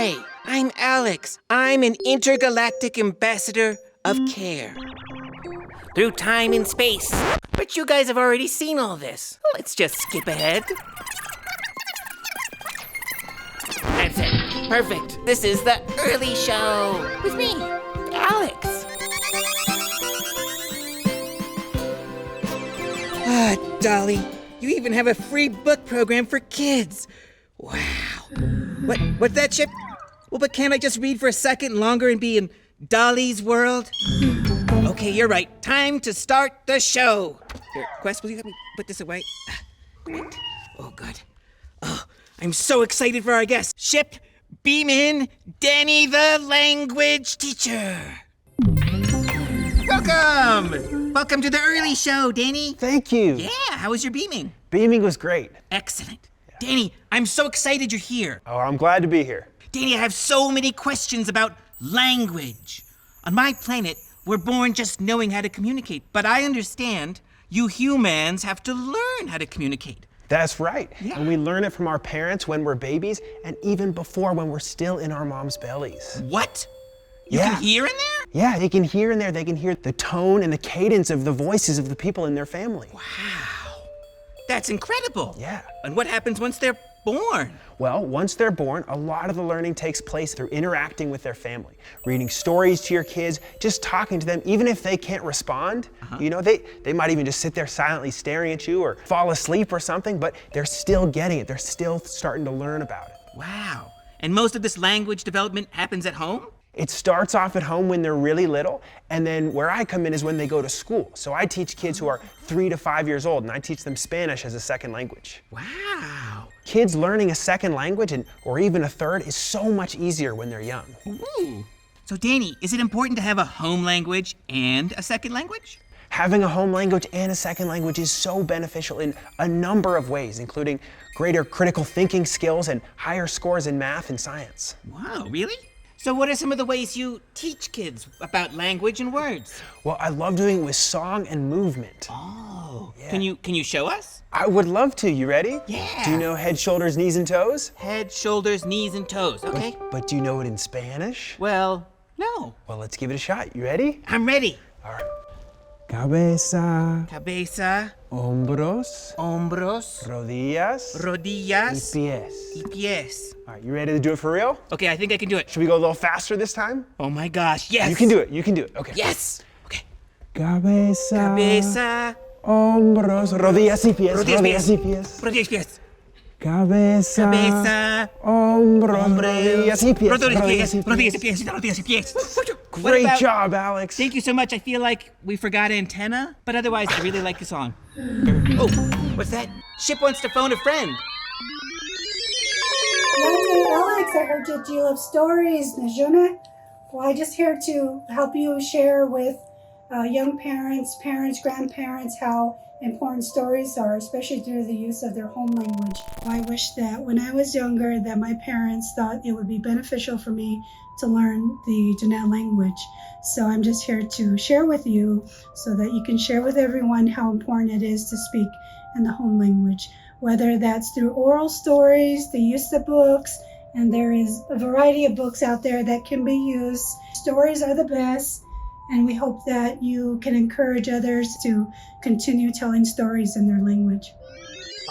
Hi, I'm Alax. I'm an intergalactic ambassador of care. Through time and space. But you guys have already seen all this. Let's just skip ahead. That's it. Perfect. This is the early show. With me, Alax. Ah, Dolly, you even have a free book program for kids. Wow. What's that, Chip? Well, but can't I just read for a second longer and be in Dolly's world? Okay, you're right. Time to start the show. Here, Quest, will you help me put this away? Great. Oh, good. Oh, I'm so excited for our guest. Ship, beam in, Danny the language teacher. Welcome! Welcome to the early show, Danny. Thank you. Yeah, how was your beaming? Beaming was great. Excellent. Danny, I'm so excited you're here. Oh, I'm glad to be here. Danny, I have so many questions about language. On my planet, we're born just knowing how to communicate, but I understand you humans have to learn how to communicate. That's right. Yeah. And we learn it from our parents when we're babies and even before when we're still in our mom's bellies. What? You Yeah. can hear in there? Yeah, they can hear in there. They can hear the tone and the cadence of the voices of the people in their family. Wow. That's incredible. Yeah. And what happens once they're born? Well, once they're born, a lot of the learning takes place through interacting with their family, reading stories to your kids, just talking to them, even if they can't respond. You know, they might even just sit there silently staring at you or fall asleep or something, but they're still getting it. They're still starting to learn about it. Wow. And most of this language development happens at home? It starts off at home when they're really little, and then where I come in is when they go to school. So I teach kids who are 3 to 5 years old, and I teach them Spanish as a second language. Wow. Kids learning a second language, or even a third, is so much easier when they're young. Ooh. So Danny, is it important to have a home language and a second language? Having a home language and a second language is so beneficial in a number of ways, including greater critical thinking skills and higher scores in math and science. Wow, really? So what are some of the ways you teach kids about language and words? Well, I love doing it with song and movement. Oh. Yeah. Can you show us? I would love to. You ready? Yeah. Do you know head, shoulders, knees, and toes? Head, shoulders, knees, and toes. Okay. But do you know it in Spanish? Well, no. Well, let's give it a shot. You ready? I'm ready. All right. Cabeza, Cabeza, hombros, hombros, rodillas, rodillas, y pies. y pies. All right, you ready to do it for real? Okay, I think I can do it. Should we go a little faster this time? Oh my gosh, yes. You can do it. You can do it. Okay. Yes. Okay. Cabeza, Cabeza, hombros, rodillas y pies. rodillas, Rodillas y pies. rodillas, pies. Cabeza, Cabeza, hombros, rodillas y pies. rodillas, rodillas, y pies, rodillas, y pies. What Great about- job, Alex. Thank you so much. I feel like we forgot antenna, but otherwise I really like the song. Oh, what's that? Ship wants to phone a friend. Hey, Alex, I heard that you love stories, Najuna. Well, I'm just here to help you share with young parents, grandparents, how important stories are, especially through the use of their home language. I wish that when I was younger that my parents thought it would be beneficial for me to learn the Diné language. So I'm just here to share with you so that you can share with everyone how important it is to speak in the home language, whether that's through oral stories, the use of books, and there is a variety of books out there that can be used. Stories are the best, and we hope that you can encourage others to continue telling stories in their language.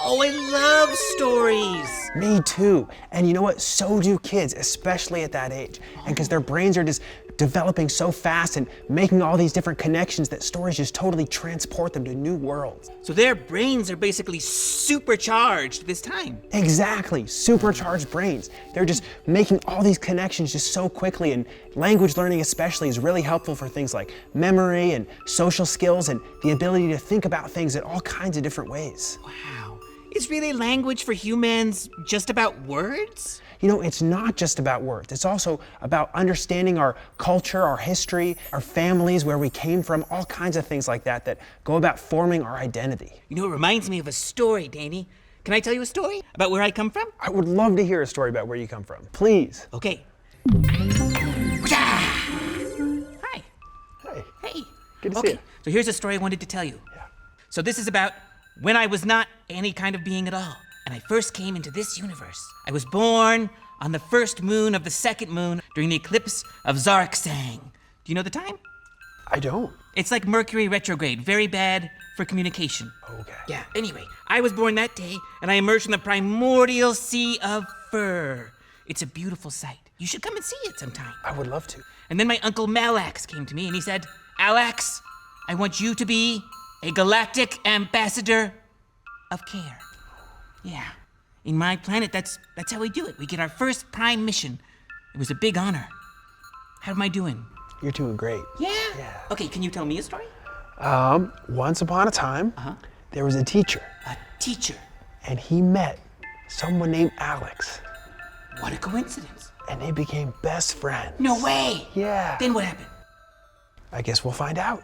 Oh, I love stories. Me too. And you know what? So do kids, especially at that age. And because their brains are just developing so fast and making all these different connections that stories just totally transport them to new worlds. So their brains are basically supercharged this time. Exactly, supercharged brains. They're just making all these connections just so quickly, and language learning especially is really helpful for things like memory and social skills and the ability to think about things in all kinds of different ways. Wow. Is really language for humans just about words? You know, it's not just about words. It's also about understanding our culture, our history, our families, where we came from, all kinds of things like that that go about forming our identity. You know, it reminds me of a story, Danny. Can I tell you a story about where I come from? I would love to hear a story about where you come from. Please. Okay. Hi. Hey, Hey. good to see Okay, you. so here's a story I wanted to tell you. Yeah. So this is about when I was not any kind of being at all. and I first came into this universe. I was born on the first moon of the second moon during the eclipse of Zarksang. Do you know the time? I don't. It's like Mercury retrograde, very bad for communication. Okay. Yeah, anyway, I was born that day, and I emerged from the primordial sea of fur. It's a beautiful sight. You should come and see it sometime. I would love to. And then my uncle Malax came to me and he said, Alax, I want you to be a galactic ambassador of care. Yeah. In my planet, that's how we do it. We get our first prime mission. It was a big honor. How am I doing? You're doing great. Yeah? Yeah. Okay, can you tell me a story? Once upon a time, there was a teacher, A teacher. and he met someone named Alex, What a coincidence. and they became best friends. No way. Yeah. Then what happened? I guess we'll find out.